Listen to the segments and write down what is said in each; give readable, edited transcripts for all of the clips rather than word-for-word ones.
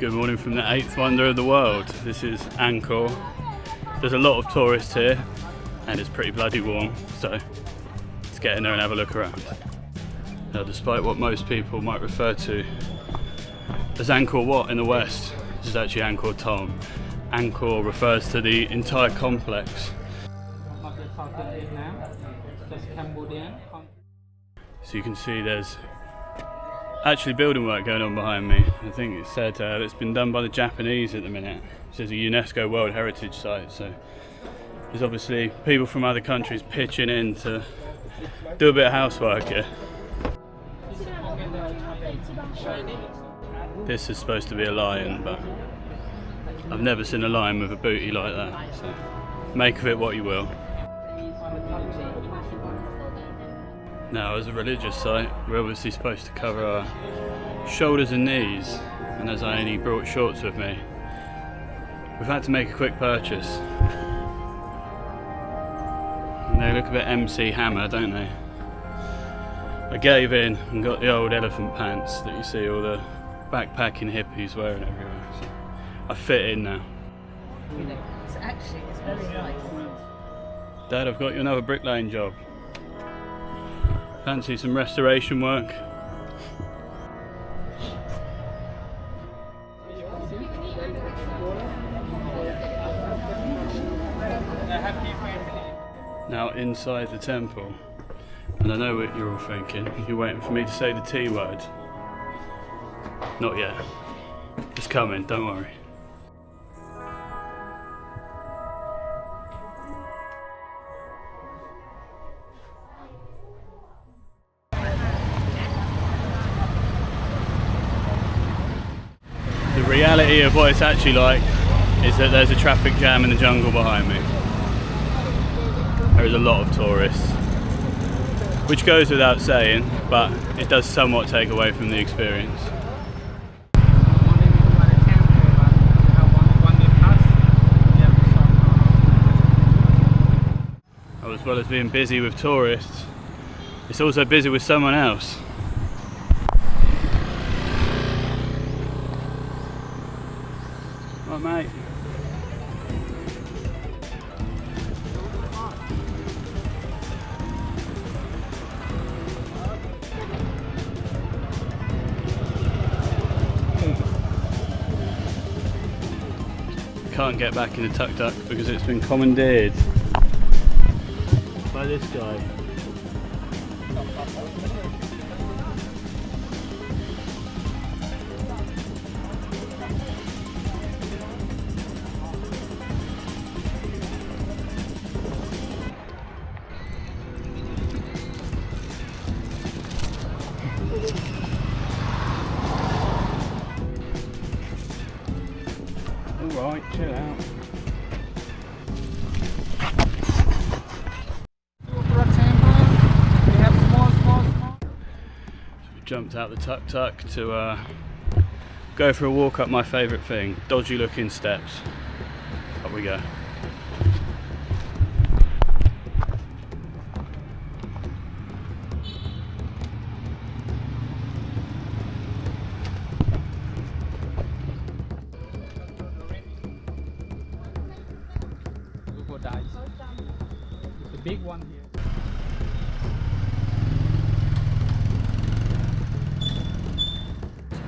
Good morning from the 8th wonder of the world. This is Angkor. There's a lot of tourists here and it's pretty bloody warm, so let's get in there and have a look around. Now, despite what most people might refer to as Angkor Wat in the west, this is actually Angkor Thom. Angkor refers to the entire complex. So you can see there's actually building work going on behind me. I think it said it's been done by the Japanese at the minute. This is a UNESCO World Heritage Site, so there's obviously people from other countries pitching in to do a bit of housework here. This is supposed to be a lion, but I've never seen a lion with a booty like that, so make of it what you will. Now, as a religious site, we're obviously supposed to cover our shoulders and knees, and as I only brought shorts with me, we've had to make a quick purchase. And they look a bit MC Hammer, don't they? I gave in and got the old elephant pants that you see all the backpacking hippies wearing everywhere. So I fit in now. It's very nice. Dad, I've got you another bricklaying job. Fancy some restoration work? Now inside the temple, and I know what you're all thinking, you're waiting for me to say the T word. Not yet. It's coming, don't worry. The reality of what it's actually like is that there's a traffic jam in the jungle behind me. There is a lot of tourists, which goes without saying, but it does somewhat take away from the experience. As well as being busy with tourists, it's also busy with someone else. Right, mate. Can't get back in the tuk-tuk because it's been commandeered by this guy. Alright, chill out. Jumped out the tuk-tuk to go for a walk up my favourite thing, dodgy looking steps. Up we go. The big one here.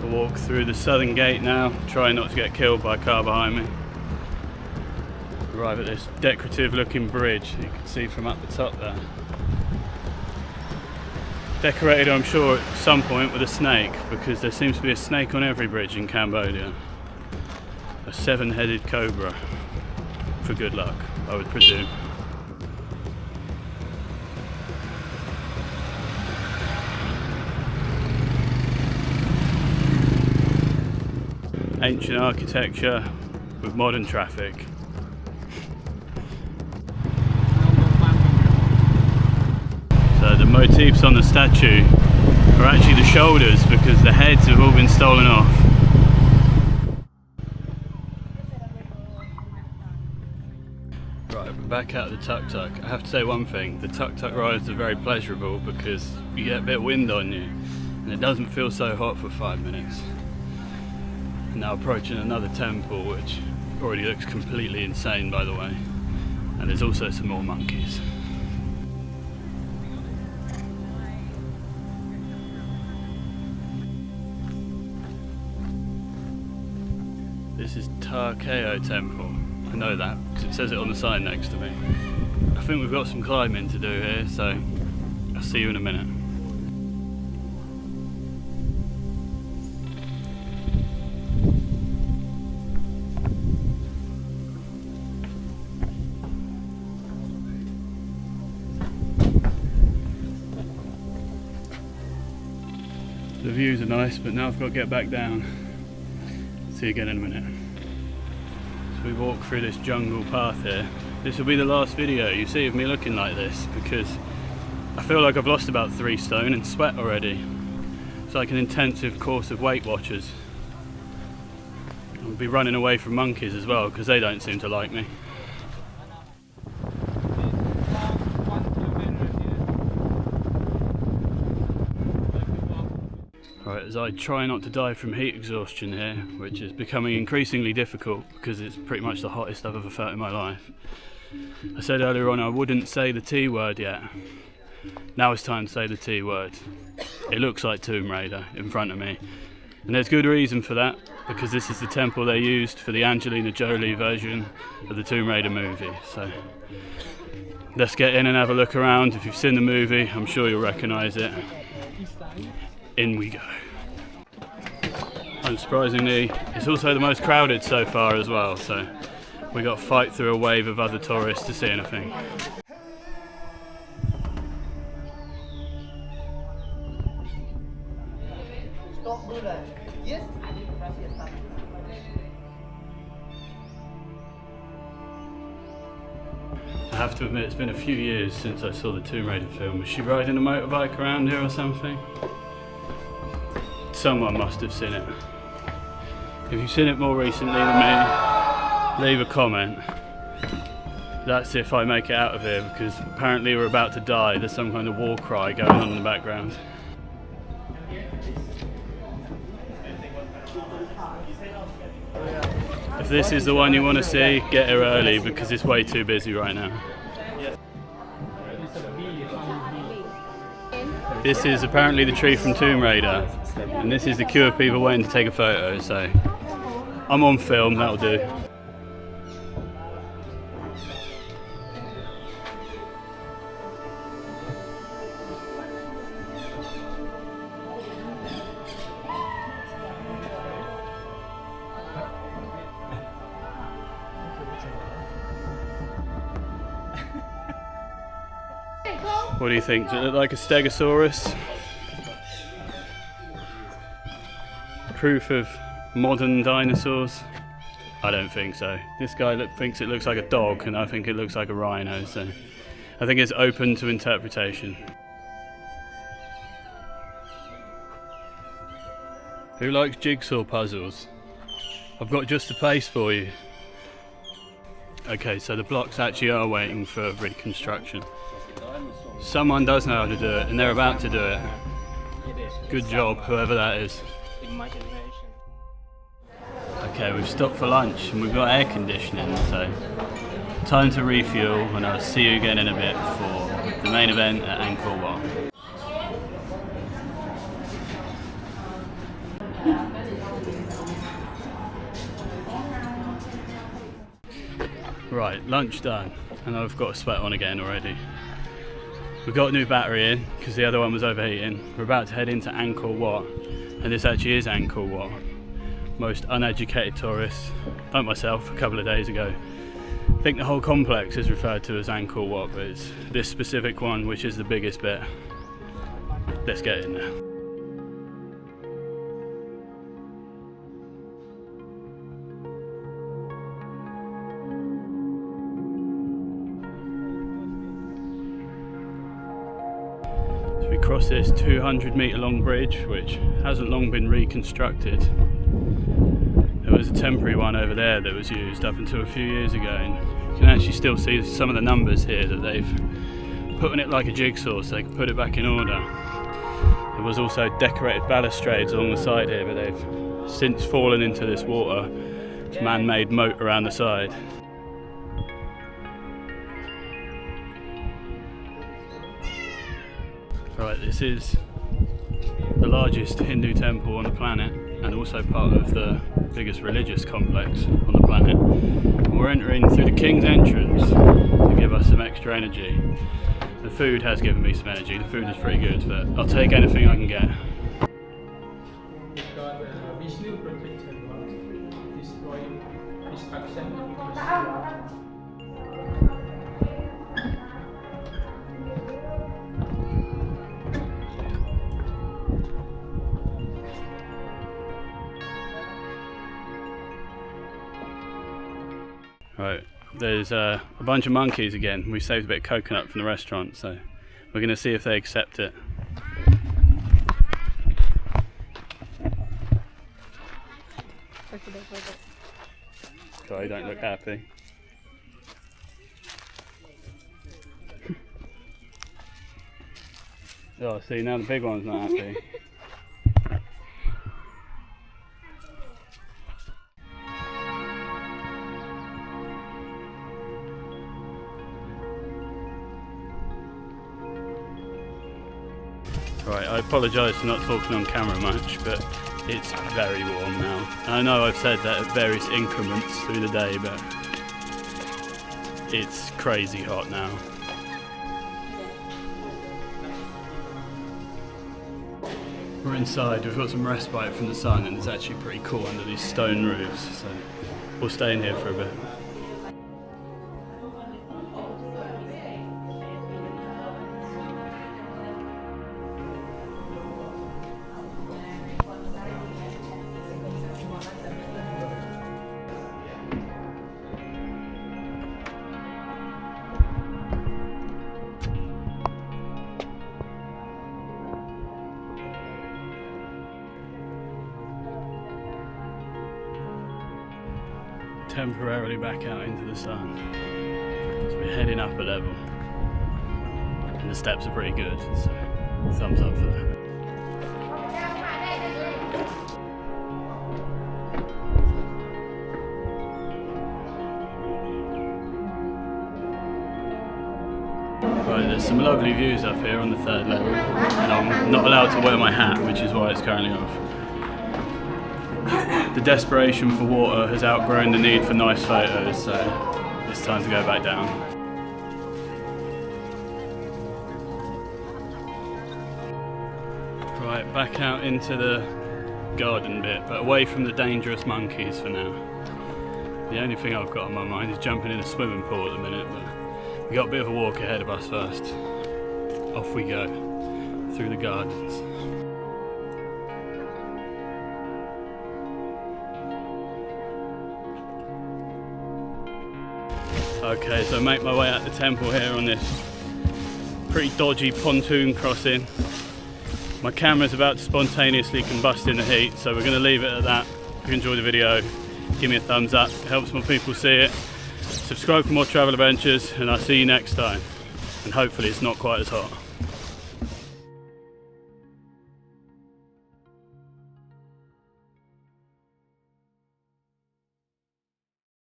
I'll walk through the southern gate now, try not to get killed by a car behind me. Arrive at this decorative looking bridge that you can see from up the top there. Decorated, I'm sure, at some point with a snake, because there seems to be a snake on every bridge in Cambodia. A 7-headed cobra, for good luck, I would presume. Ancient architecture with modern traffic. So the motifs on the statue are actually the shoulders because the heads have all been stolen off. Right, we're back out of the tuk-tuk. I have to say one thing, the tuk-tuk rides are very pleasurable because you get a bit of wind on you and it doesn't feel so hot for 5 minutes. Now approaching another temple, which already looks completely insane, by the way. And there's also some more monkeys. This is Takeo Temple. I know that because it says it on the sign next to me. I think we've got some climbing to do here, so I'll see you in a minute. The views are nice, but now I've got to get back down. See you again in a minute. So we walk through this jungle path here. This will be the last video you see of me looking like this, because I feel like I've lost about 3 stone and sweat already. It's like an intensive course of Weight Watchers. I'll be running away from monkeys as well, because they don't seem to like me. Right, as I try not to die from heat exhaustion here, which is becoming increasingly difficult because it's pretty much the hottest I've ever felt in my life. I said earlier on I wouldn't say the T word yet. Now it's time to say the T word. It looks like Tomb Raider in front of me. And there's good reason for that, because this is the temple they used for the Angelina Jolie version of the Tomb Raider movie. So let's get in and have a look around. If you've seen the movie, I'm sure you'll recognise it. In we go. Unsurprisingly, it's also the most crowded so far as well, so we got to fight through a wave of other tourists to see anything. I have to admit, it's been a few years since I saw the Tomb Raider film. Was she riding a motorbike around here or something? Someone must have seen it. If you've seen it more recently than me, leave a comment. That's if I make it out of here, because apparently we're about to die. There's some kind of war cry going on in the background. If this is the one you want to see, get here early because it's way too busy right now. This is apparently the tree from Tomb Raider, and this is the queue of people waiting to take a photo, so I'm on film, that'll do. What do you think? Does it look like a Stegosaurus? Proof of modern dinosaurs? I don't think so. This guy thinks it looks like a dog, and I think it looks like a rhino, so I think it's open to interpretation. Who likes jigsaw puzzles? I've got just the place for you. Okay, so the blocks actually are waiting for reconstruction. Someone does know how to do it, and they're about to do it. Good job, whoever that is. Okay, we've stopped for lunch and we've got air conditioning, so time to refuel, and I'll see you again in a bit for the main event at Angkor Wat. Right, lunch done, and I've got a sweat on again already. We've got a new battery in because the other one was overheating. We're about to head into Angkor Wat, and this actually is Angkor Wat. Most uneducated tourists, like myself a couple of days ago, think the whole complex is referred to as Angkor Wat, but it's this specific one which is the biggest bit. Let's get in there. We cross this 200-metre long bridge, which hasn't long been reconstructed. There was a temporary one over there that was used up until a few years ago, and you can actually still see some of the numbers here that they've put on it like a jigsaw so they can put it back in order. There was also decorated balustrades along the side here, but they've since fallen into this water. It's man-made moat around the side. Right, this is the largest Hindu temple on the planet and also part of the biggest religious complex on the planet. We're entering through the King's entrance to give us some extra energy. The food has given me some energy, the food is pretty good, but I'll take anything I can get. Because Vishnu protected was destroying destruction. Right, there's a bunch of monkeys again. We saved a bit of coconut from the restaurant, so we're going to see if they accept it. Sorry, don't look happy. Oh, see, now the big one's not happy. Right, I apologise for not talking on camera much, but it's very warm now. I know I've said that at various increments through the day, but it's crazy hot now. We're inside, we've got some respite from the sun and it's actually pretty cool under these stone roofs, so we'll stay in here for a bit. Temporarily back out into the sun. So we're heading up a level. And the steps are pretty good, so thumbs up for that. Right, there's some lovely views up here on the 3rd level, and I'm not allowed to wear my hat, which is why it's currently off. The desperation for water has outgrown the need for nice photos, so it's time to go back down. Right, back out into the garden bit, but away from the dangerous monkeys for now. The only thing I've got on my mind is jumping in a swimming pool at the minute, but we got a bit of a walk ahead of us first. Off we go, through the gardens. Okay, so I make my way out the temple here on this pretty dodgy pontoon crossing. My camera's about to spontaneously combust in the heat, so we're going to leave it at that. If you enjoyed the video, give me a thumbs up, it helps more people see it. Subscribe for more travel adventures, and I'll see you next time. And hopefully it's not quite as hot.